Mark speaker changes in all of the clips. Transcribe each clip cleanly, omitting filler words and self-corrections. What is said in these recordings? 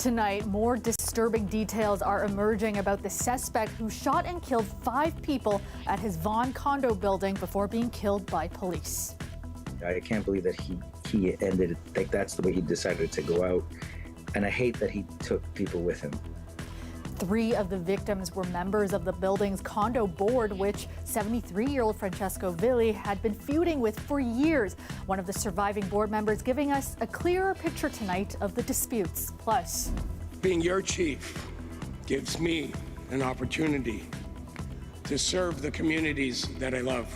Speaker 1: Tonight, more disturbing details are emerging about the suspect who shot and killed 5 people at his Vaughan condo building before being killed by police.
Speaker 2: I can't believe that he ended it. Like, that's the way he decided to go out. And I hate that he took people with him.
Speaker 1: 3 of the victims were members of the building's condo board, which 73-year-old Francesco Villi had been feuding with for years. One of the surviving board members giving us a clearer picture tonight of the disputes. Plus,
Speaker 3: being your chief gives me an opportunity to serve the communities that I love.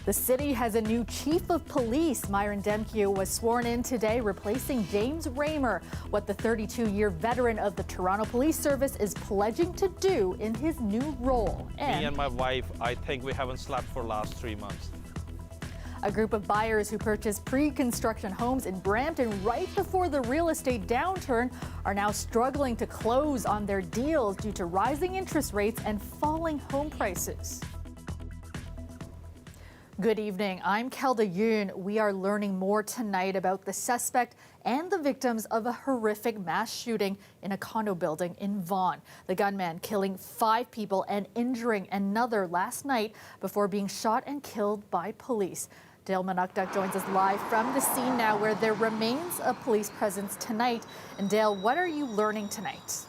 Speaker 1: the city has a new chief of police. Myron Demkiw was sworn in today, replacing James Raymer. What the 32-year veteran of the Toronto Police Service is pledging to do in his new role.
Speaker 4: Me and my wife, I think we haven't slept for the last 3 months.
Speaker 1: A group of buyers who purchased pre-construction homes in Brampton right before the real estate downturn are now struggling to close on their deals due to rising interest rates and falling home prices. Good evening, I'm Kelda Yoon. We are learning more tonight about the suspect and the victims of a horrific mass shooting in a condo building in Vaughan. The gunman killing 5 people and injuring another last night before being shot and killed by police. Dale Manukduk joins us live from the scene now, where there remains a police presence tonight. And Dale, what are you learning tonight?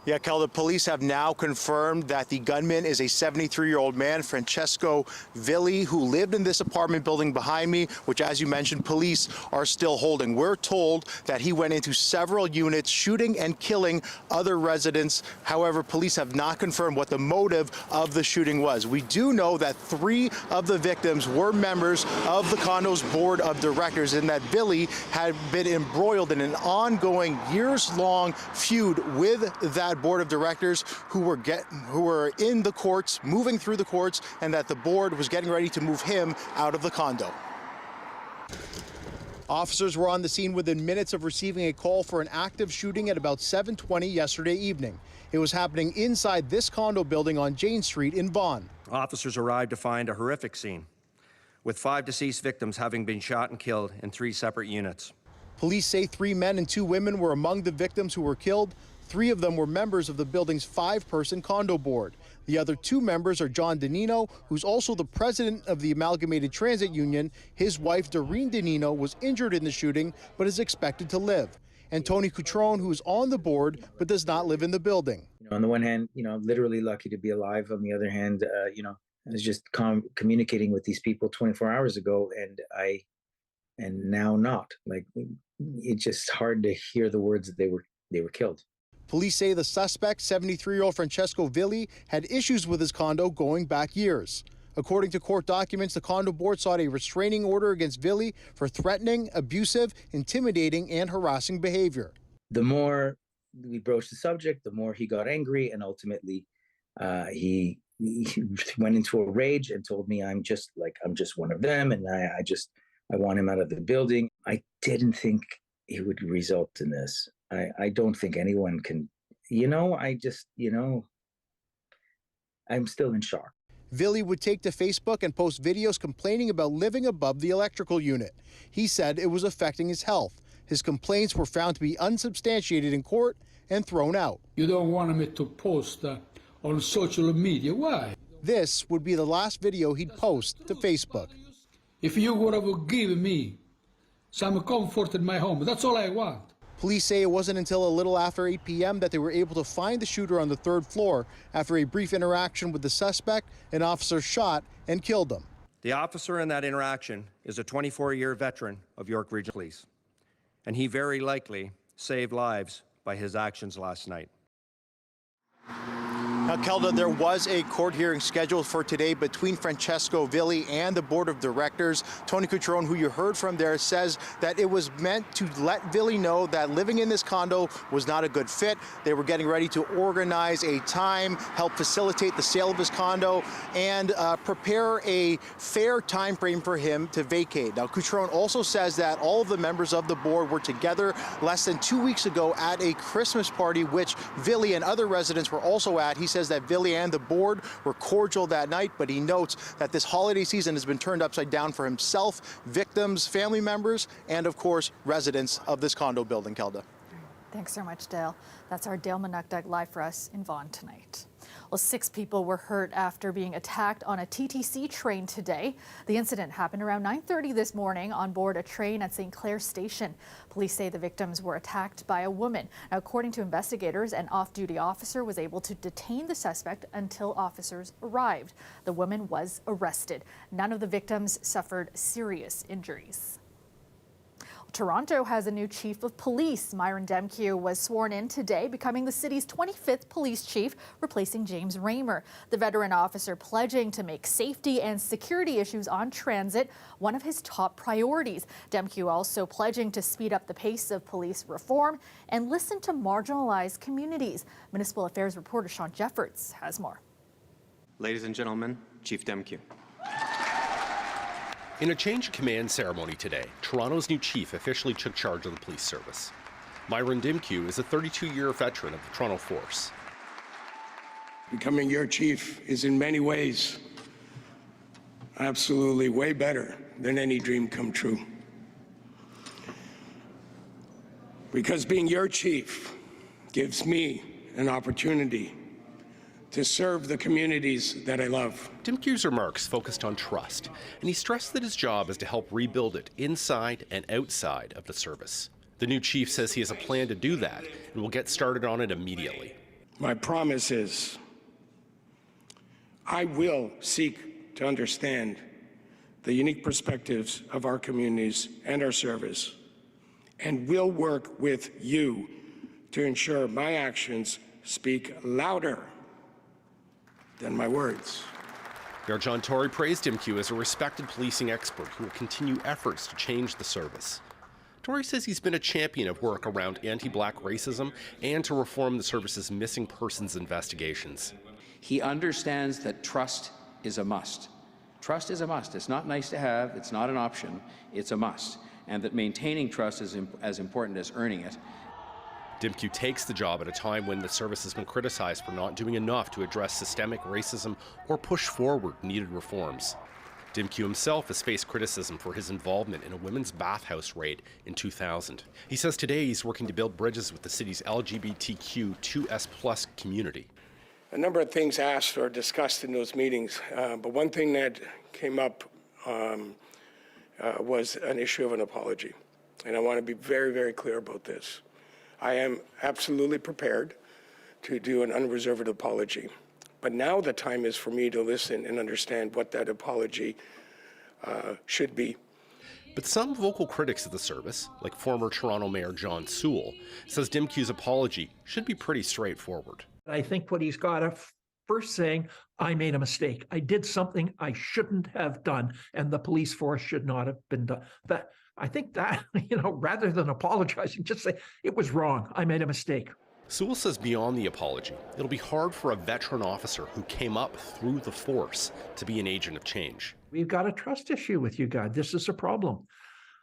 Speaker 5: Yeah, Kelda, police have now confirmed that the gunman is a 73-year-old man, Francesco Villi, who lived in this apartment building behind me, which, as you mentioned, police are still holding. We're told that he went into several units, shooting and killing other residents. However, police have not confirmed what the motive of the shooting was. We do know that 3 of the victims were members of the condo's board of directors, and that Villi had been embroiled in an ongoing, years-long feud with that board of directors who were in the courts, moving through the courts, and that the board was getting ready to move him out of the condo. Officers were on the scene within minutes of receiving a call for an active shooting at about 7:20 yesterday evening. It was happening inside this condo building on Jane Street in Vaughan.
Speaker 6: Officers arrived to find a horrific scene, with 5 deceased victims having been shot and killed in 3 separate units.
Speaker 5: Police say 3 men and 2 women were among the victims who were killed. 3 of them were members of the building's 5-person condo board. The other 2 members are John Danino, who's also the president of the Amalgamated Transit Union. His wife, Doreen Danino, was injured in the shooting but is expected to live. And Tony Cutrone, who is on the board but does not live in the building.
Speaker 2: On the one hand, literally lucky to be alive. On the other hand, I was just communicating with these people 24 hours ago, and now not. Like, it's just hard to hear the words that they were killed.
Speaker 5: Police say the suspect, 73-year-old Francesco Villi, had issues with his condo going back years. According to court documents, the condo board sought a restraining order against Villi for threatening, abusive, intimidating, and harassing behavior. The
Speaker 2: more we broached the subject, the more he got angry, and ultimately he went into a rage and told me I'm just one of them, and I want him out of the building. I didn't think it would result in this. I don't think anyone can, I'm still in shock.
Speaker 5: Villi would take to Facebook and post videos complaining about living above the electrical unit. He said it was affecting his health. His complaints were found to be unsubstantiated in court and thrown out.
Speaker 7: You don't want me to post on social media. Why?
Speaker 5: This would be the last video he'd post to Facebook.
Speaker 7: If you would have given me some comfort in my home, that's all I want.
Speaker 5: Police say it wasn't until a little after 8 p.m. that they were able to find the shooter on the 3rd floor. After a brief interaction with the suspect, an officer shot and killed him.
Speaker 6: The officer in that interaction is a 24-year veteran of York Regional Police, and he very likely saved lives by his actions last night.
Speaker 5: Now, Kelda, there was a court hearing scheduled for today between Francesco Villi and the board of directors. Tony Cutrone, who you heard from there, says that it was meant to let Villi know that living in this condo was not a good fit. They were getting ready to organize a time, help facilitate the sale of his condo, and prepare a fair time frame for him to vacate. Now, Cutrone also says that all of the members of the board were together less than 2 weeks ago at a Christmas party, which Villi and other residents were also at. He says that Villi and the board were cordial that night, but he notes that this holiday season has been turned upside down for himself, victims, family members, and of course, residents of this condo building, Kelda.
Speaker 1: Thanks so much, Dale. That's our Dale Manukdug live for us in Vaughan tonight. Well, 6 people were hurt after being attacked on a TTC train today. The incident happened around 9:30 this morning on board a train at St. Clair Station. Police say the victims were attacked by a woman. Now, according to investigators, an off-duty officer was able to detain the suspect until officers arrived. The woman was arrested. None of the victims suffered serious injuries. Toronto has a new chief of police. Myron Demkiw was sworn in today, becoming the city's 25th police chief, replacing James Raymer. The veteran officer pledging to make safety and security issues on transit one of his top priorities. Demkiw also pledging to speed up the pace of police reform and listen to marginalized communities. Municipal Affairs reporter Sean Jeffords has more.
Speaker 8: Ladies and gentlemen, Chief Demkiw.
Speaker 9: In a change of command ceremony today, Toronto's new chief officially took charge of the police service. Myron Demkiw is a 32-year veteran of the Toronto Force.
Speaker 3: Becoming your chief is in many ways absolutely way better than any dream come true. Because being your chief gives me an opportunity to serve the communities that I love.
Speaker 9: Demkiw's remarks focused on trust, and he stressed that his job is to help rebuild it inside and outside of the service. The new chief says he has a plan to do that and will get started on it immediately.
Speaker 3: My promise is I will seek to understand the unique perspectives of our communities and our service, and will work with you to ensure my actions speak louder than my words.
Speaker 9: Mayor John Tory praised Demkiw as a respected policing expert who will continue efforts to change the service. Tory says he's been a champion of work around anti-black racism and to reform the service's missing persons investigations.
Speaker 10: He understands that trust is a must. Trust is a must. It's not nice to have, it's not an option, it's a must. And that maintaining trust is as important as earning it.
Speaker 9: Demkiw takes the job at a time when the service has been criticized for not doing enough to address systemic racism or push forward needed reforms. Demkiw himself has faced criticism for his involvement in a women's bathhouse raid in 2000. He says today he's working to build bridges with the city's LGBTQ2S+ community.
Speaker 3: A number of things asked or discussed in those meetings, but one thing that came up was an issue of an apology. And I want to be very, very clear about this. I am absolutely prepared to do an unreserved apology. But now the time is for me to listen and understand what that apology should be.
Speaker 9: But some vocal critics of the service, like former Toronto Mayor John Sewell, says Demkiw's apology should be pretty straightforward.
Speaker 11: I think what he's got to first saying, I made a mistake. I did something I shouldn't have done, and the police force should not have been done. I think that, rather than apologizing, just say, it was wrong. I made a mistake.
Speaker 9: Sewell says beyond the apology, it'll be hard for a veteran officer who came up through the force to be an agent of change.
Speaker 11: We've got a trust issue with you guys. This is a problem.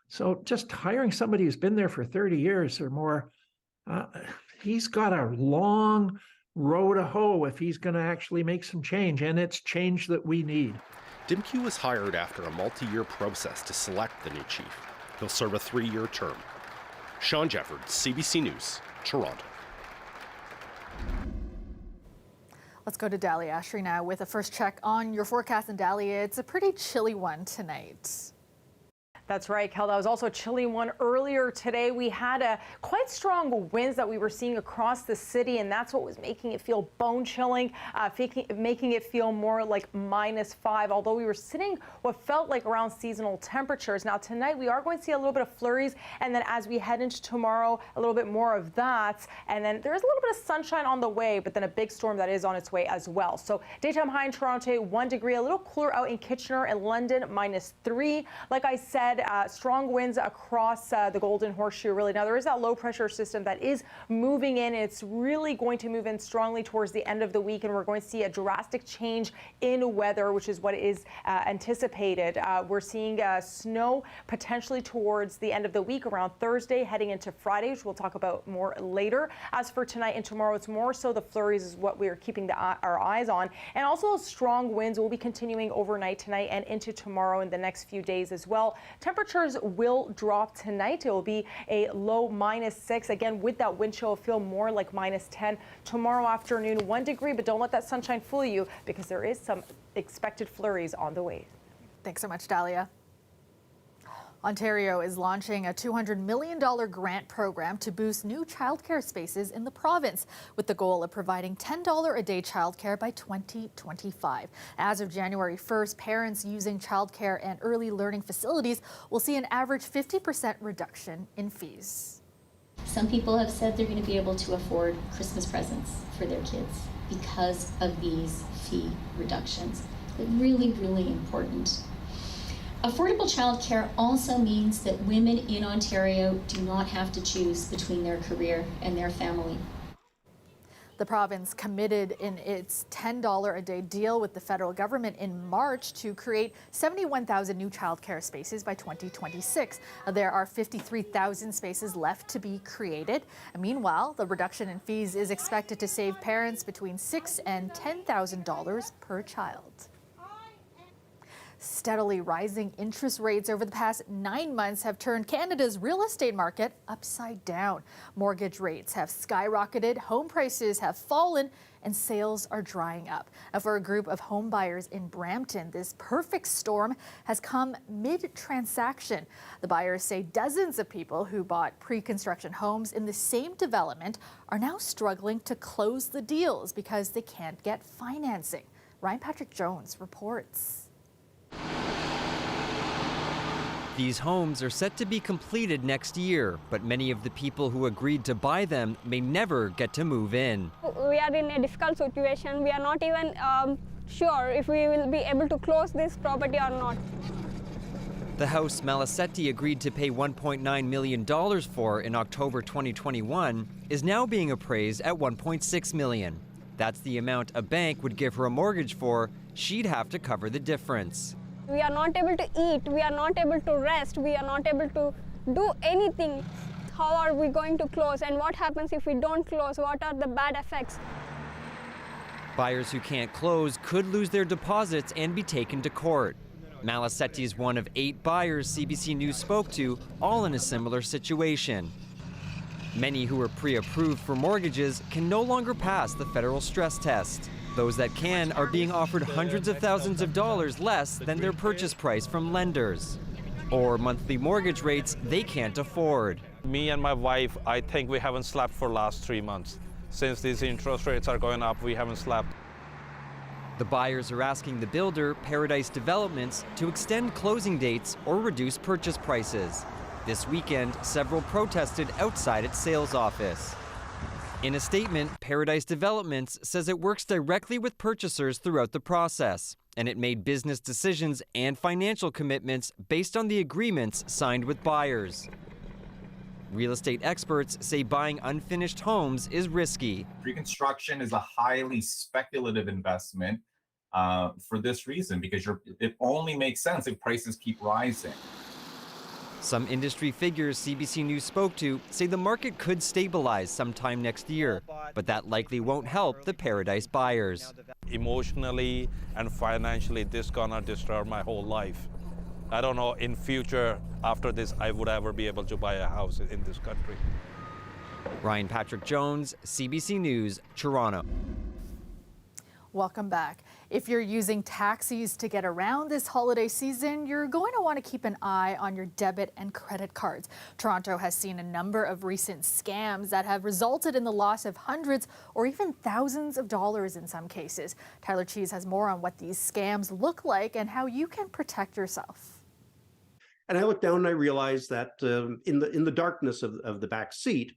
Speaker 11: So just hiring somebody who's been there for 30 years or more, he's got a long row to hoe if he's going to actually make some change, and it's change that we need.
Speaker 9: Demkiw was hired after a multi-year process to select the new chief. He'll serve a 3-year term. Sean Jeffords, CBC News, Toronto.
Speaker 1: Let's go to Dahlia Ashry now with a first check on your forecast in Dahlia. It's a pretty chilly one tonight.
Speaker 12: That's right, Kelda. It was also a chilly one earlier today. We had quite strong winds that we were seeing across the city, and that's what was making it feel bone chilling, making it feel more like -5, although we were sitting what felt like around seasonal temperatures. Now tonight we are going to see a little bit of flurries, and then as we head into tomorrow, a little bit more of that. And then there's a little bit of sunshine on the way, but then a big storm that is on its way as well. So daytime high in Toronto, 1 degree, a little cooler out in Kitchener and London, -3. Like I said, had strong winds across the Golden Horseshoe, really. Now, there is that low pressure system that is moving in. It's really going to move in strongly towards the end of the week, and we're going to see a drastic change in weather, which is what is anticipated. We're seeing snow potentially towards the end of the week, around Thursday, heading into Friday, which we'll talk about more later. As for tonight and tomorrow, it's more so the flurries is what we are keeping our eyes on. And also strong winds will be continuing overnight tonight and into tomorrow and the next few days as well. Temperatures will drop tonight. It will be a low -6. Again, with that wind chill, it'll feel more like -10. Tomorrow afternoon, 1 degree, but don't let that sunshine fool you because there is some expected flurries on the way.
Speaker 1: Thanks so much, Dahlia. Ontario is launching a $200 million grant program to boost new childcare spaces in the province, with the goal of providing $10 a day childcare by 2025. As of January 1st, parents using childcare and early learning facilities will see an average 50% reduction in fees.
Speaker 13: Some people have said they're going to be able to afford Christmas presents for their kids because of these fee reductions. But really, really important. Affordable childcare also means that women in Ontario do not have to choose between their career and their family.
Speaker 1: The province committed in its $10 a day deal with the federal government in March to create 71,000 new childcare spaces by 2026. There are 53,000 spaces left to be created. And meanwhile, the reduction in fees is expected to save parents between $6,000 and $10,000 per child. Steadily rising interest rates over the past 9 months have turned Canada's real estate market upside down. Mortgage rates have skyrocketed, home prices have fallen, and sales are drying up. Now, for a group of home buyers in Brampton, this perfect storm has come mid-transaction. The buyers say dozens of people who bought pre-construction homes in the same development are now struggling to close the deals because they can't get financing. Ryan Patrick Jones reports.
Speaker 14: These homes are set to be completed next year, but many of the people who agreed to buy them may never get to move in.
Speaker 15: We are in a difficult situation. We are not even sure if we will be able to close this property or not.
Speaker 14: The house Malasetti agreed to pay $1.9 million for in October 2021 is now being appraised at $1.6 million. That's the amount a bank would give her a mortgage for. She'd have to cover the difference.
Speaker 15: We are not able to eat, we are not able to rest, we are not able to do anything. How are we going to close, and what happens if we don't close? What are the bad effects?
Speaker 14: Buyers who can't close could lose their deposits and be taken to court. Malasetti is one of 8 buyers CBC News spoke to, all in a similar situation. Many who are pre-approved for mortgages can no longer pass the federal stress test. Those that can are being offered hundreds of thousands of dollars less than their purchase price from lenders, or monthly mortgage rates they can't afford.
Speaker 4: Me and my wife, I think we haven't slept for the last 3 months. Since these interest rates are going up, we haven't slept.
Speaker 14: The buyers are asking the builder, Paradise Developments, to extend closing dates or reduce purchase prices. This weekend, several protested outside its sales office. In a statement, Paradise Developments says it works directly with purchasers throughout the process, and it made business decisions and financial commitments based on the agreements signed with buyers. Real estate experts say buying unfinished homes is risky.
Speaker 16: Pre-construction is a highly speculative investment for this reason, because it only makes sense if prices keep rising.
Speaker 14: Some industry figures CBC News spoke to say the market could stabilize sometime next year, but that likely won't help the Paradise buyers.
Speaker 4: Emotionally and financially, this is gonna disturb my whole life. I don't know in future after this I would ever be able to buy a house in this country.
Speaker 14: Ryan Patrick Jones, CBC News, Toronto.
Speaker 1: Welcome back. If you're using taxis to get around this holiday season, you're going to want to keep an eye on your debit and credit cards. Toronto has seen a number of recent scams that have resulted in the loss of hundreds or even thousands of dollars in some cases. Tyler Cheese has more on what these scams look like and how you can protect yourself.
Speaker 17: And I looked down and I realized that in the darkness of the back seat,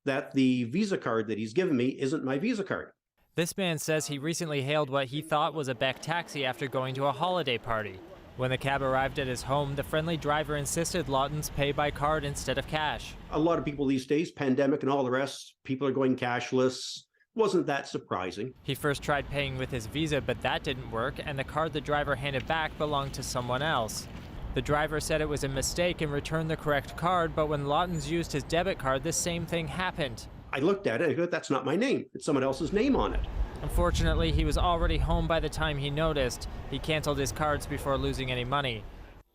Speaker 17: that the Visa card that he's given me isn't my Visa card.
Speaker 18: This man says he recently hailed what he thought was a Beck taxi after going to a holiday party. When the cab arrived at his home, the friendly driver insisted Lawtons pay by card instead of cash.
Speaker 17: A lot of people these days, pandemic and all the rest, people are going cashless. Wasn't that surprising.
Speaker 18: He first tried paying with his Visa, but that didn't work, and the card the driver handed back belonged to someone else. The driver said it was a mistake and returned the correct card, but when Lawtons used his debit card, the same thing happened.
Speaker 17: I looked at it and I go, that's not my name. It's someone else's name on it.
Speaker 18: Unfortunately, he was already home by the time he noticed. He canceled his cards before losing any money.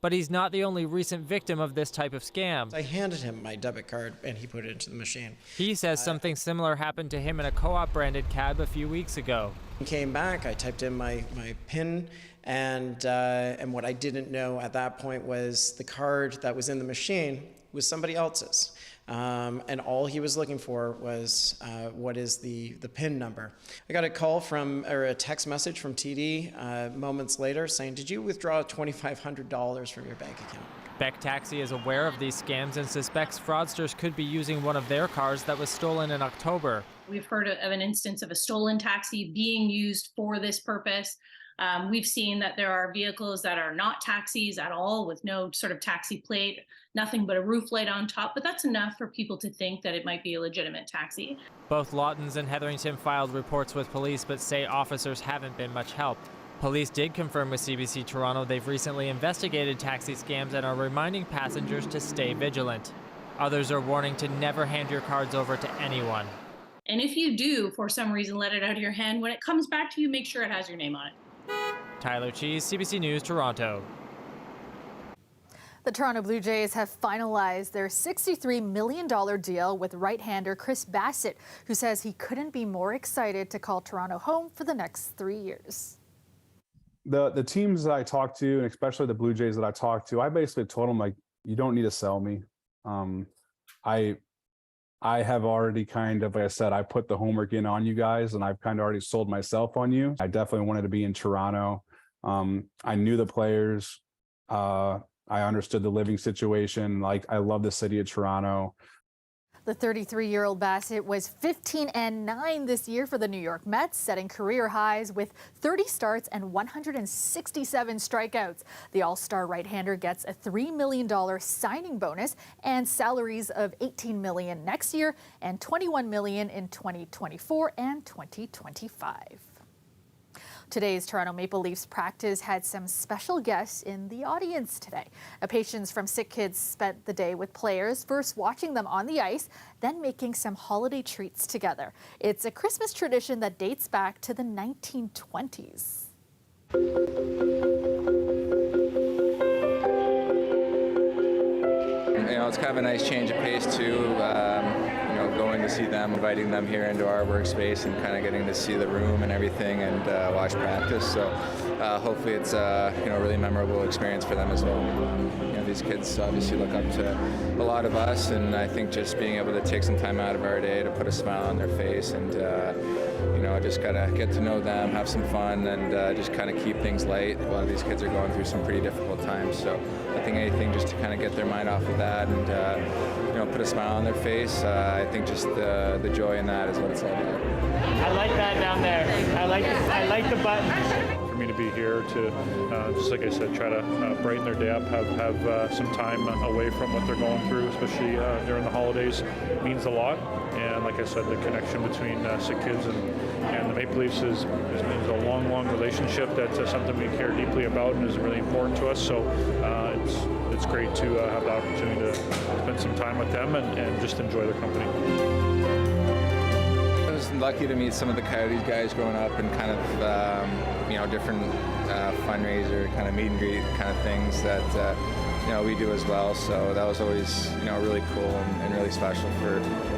Speaker 18: But he's not the only recent victim of this type of scam.
Speaker 19: I handed him my debit card and he put it into the machine.
Speaker 18: He says something similar happened to him in a Co-op branded cab a few weeks ago.
Speaker 19: He came back, I typed in my PIN, and what I didn't know at that point was the card that was in the machine was somebody else's. And all he was looking for was what is the PIN number. I got a call or a text message from TD moments later saying, did you withdraw $2,500 from your bank account?
Speaker 18: Beck Taxi is aware of these scams and suspects fraudsters could be using one of their cars that was stolen in October.
Speaker 20: We've heard of an instance of a stolen taxi being used for this purpose. We've seen that there are vehicles that are not taxis at all, with no sort of taxi plate, nothing but a roof light on top, but that's enough for people to think that it might be a legitimate taxi.
Speaker 18: Both Lawtons and Hetherington filed reports with police, but say officers haven't been much help. Police did confirm with CBC Toronto they've recently investigated taxi scams and are reminding passengers to stay vigilant. Others are warning to never hand your cards over to anyone.
Speaker 20: And if you do, for some reason, let it out of your hand, when it comes back to you, make sure it has your name on it.
Speaker 18: Tyler Cheese, CBC News, Toronto.
Speaker 1: The Toronto Blue Jays have finalized their $63 million deal with right-hander Chris Bassett, who says he couldn't be more excited to call Toronto home for the next 3 years.
Speaker 21: The teams that I talked to, and especially the Blue Jays that I talked to, I basically told them, like, you don't need to sell me. I have already kind of, like I said, I put the homework in on you guys, and I've kind of already sold myself on you. I definitely wanted to be in Toronto. I knew the players. I understood the living situation. Like, I love the city of Toronto.
Speaker 1: The 33-year-old Bassett was 15-9 this year for the New York Mets, setting career highs with 30 starts and 167 strikeouts. The all-star right-hander gets a $3 million signing bonus and salaries of $18 million next year and $21 million in 2024 and 2025. Today's Toronto Maple Leafs practice had some special guests in the audience today. Patients from Sick Kids spent the day with players, first watching them on the ice, then making some holiday treats together. It's a Christmas tradition that dates back to the 1920s.
Speaker 22: It's kind of a nice change of pace too. Going to see them, inviting them here into our workspace and kind of getting to see the room and everything and watch practice. So hopefully it's a really memorable experience for them as well. These kids obviously look up to a lot of us, and I think just being able to take some time out of our day to put a smile on their face and just gotta get to know them, have some fun, and just kind of keep things light. A lot of these kids are going through some pretty difficult times, so I think anything just to kind of get their mind off of that and put a smile on their face. I think just the joy in that is what it's all about.
Speaker 23: I like that down there. I like the button.
Speaker 24: For me to be here to, just like I said, try to brighten their day up, have some time away from what they're going through, especially during the holidays, means a lot. And like I said, the connection between Sick Kids and the Maple Leafs is a long relationship. That's something we care deeply about and is really important to us. So it's great to have the opportunity to spend some time with them and just enjoy their company.
Speaker 22: I was lucky to meet some of the Coyotes guys growing up and kind of, different fundraiser, kind of meet and greet kind of things that, we do as well. So that was always, really cool and really special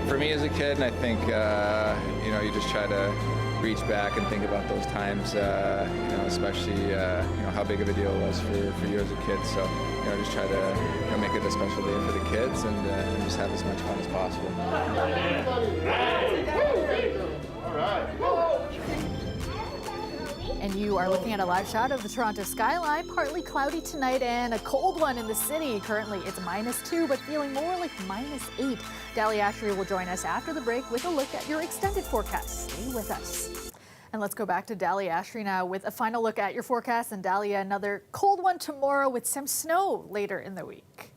Speaker 22: for me as a kid. And I think, you just try to reach back and think about those times, especially, how big of a deal it was for you as a kid. So, just try to make it a special day for the kids and just have as much fun as possible.
Speaker 1: And you are looking at a live shot of the Toronto skyline. Partly cloudy tonight and a cold one in the city. Currently it's -2, but feeling more like -8. Dali Ashery will join us after the break with a look at your extended forecast. Stay with us. And let's go back to Dahlia Ashry now with a final look at your forecast. And Dahlia, another cold one tomorrow with some snow later in the week.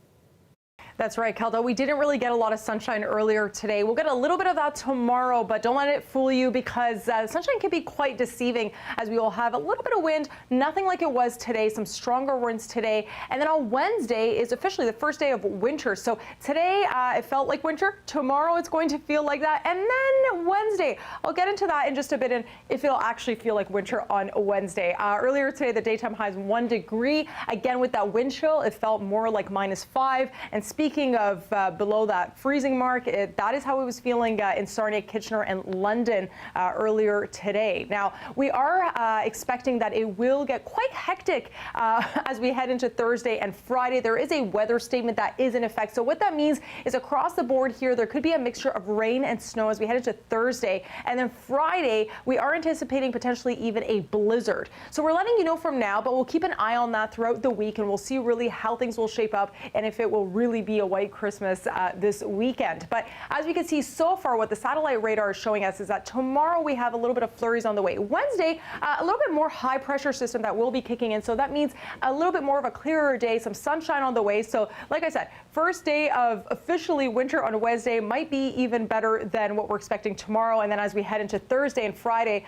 Speaker 12: That's right, Kelda. We didn't really get a lot of sunshine earlier today. We'll get a little bit of that tomorrow, but don't let it fool you because sunshine can be quite deceiving as we will have a little bit of wind, nothing like it was today, some stronger winds today. And then on Wednesday is officially the first day of winter. So today it felt like winter. Tomorrow it's going to feel like that. And then Wednesday, I'll get into that in just a bit and if it'll actually feel like winter on Wednesday. Earlier today, the daytime high is 1 degree. Again, with that wind chill, it felt more like -5. And speaking of below that freezing mark, that is how it was feeling in Sarnia, Kitchener, and London earlier today. Now, we are expecting that it will get quite hectic as we head into Thursday and Friday. There is a weather statement that is in effect. So what that means is across the board here, there could be a mixture of rain and snow as we head into Thursday. And then Friday, we are anticipating potentially even a blizzard. So we're letting you know from now, but we'll keep an eye on that throughout the week and we'll see really how things will shape up and if it will really be a white Christmas this weekend. But as we can see so far, what the satellite radar is showing us is that tomorrow we have a little bit of flurries on the way. Wednesday, a little bit more high pressure system that will be kicking in. So that means a little bit more of a clearer day, some sunshine on the way. So like I said, first day of officially winter on Wednesday might be even better than what we're expecting tomorrow. And then as we head into Thursday and Friday,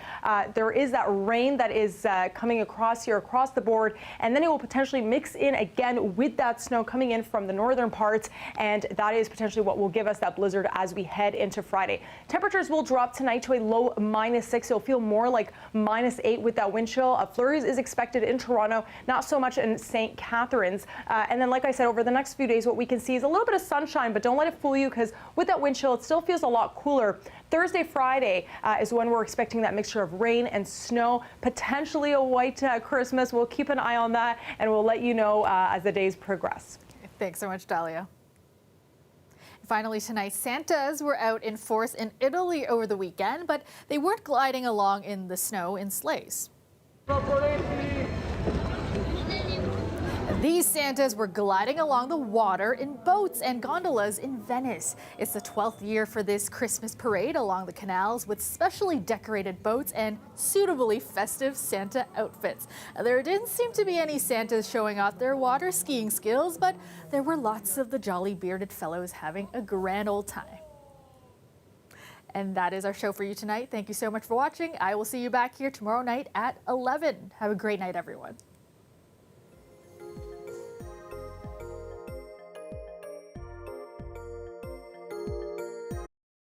Speaker 12: there is that rain that is coming across here across the board. And then it will potentially mix in again with that snow coming in from the northern parts. And that is potentially what will give us that blizzard as we head into Friday. Temperatures will drop tonight to a low -6. It'll feel more like -8 with that wind chill. Flurries is expected in Toronto, not so much in St. Catharines. And then, like I said, over the next few days, what we can see is a little bit of sunshine, but don't let it fool you because with that wind chill, it still feels a lot cooler. Thursday, Friday is when we're expecting that mixture of rain and snow, potentially a white Christmas. We'll keep an eye on that and we'll let you know as the days progress.
Speaker 1: Thanks so much, Dahlia. Finally tonight, Santas were out in force in Italy over the weekend, but they weren't gliding along in the snow in sleighs. These Santas were gliding along the water in boats and gondolas in Venice. It's the 12th year for this Christmas parade along the canals with specially decorated boats and suitably festive Santa outfits. There didn't seem to be any Santas showing off their water skiing skills, but there were lots of the jolly bearded fellows having a grand old time. And that is our show for you tonight. Thank you so much for watching. I will see you back here tomorrow night at 11. Have a great night, everyone.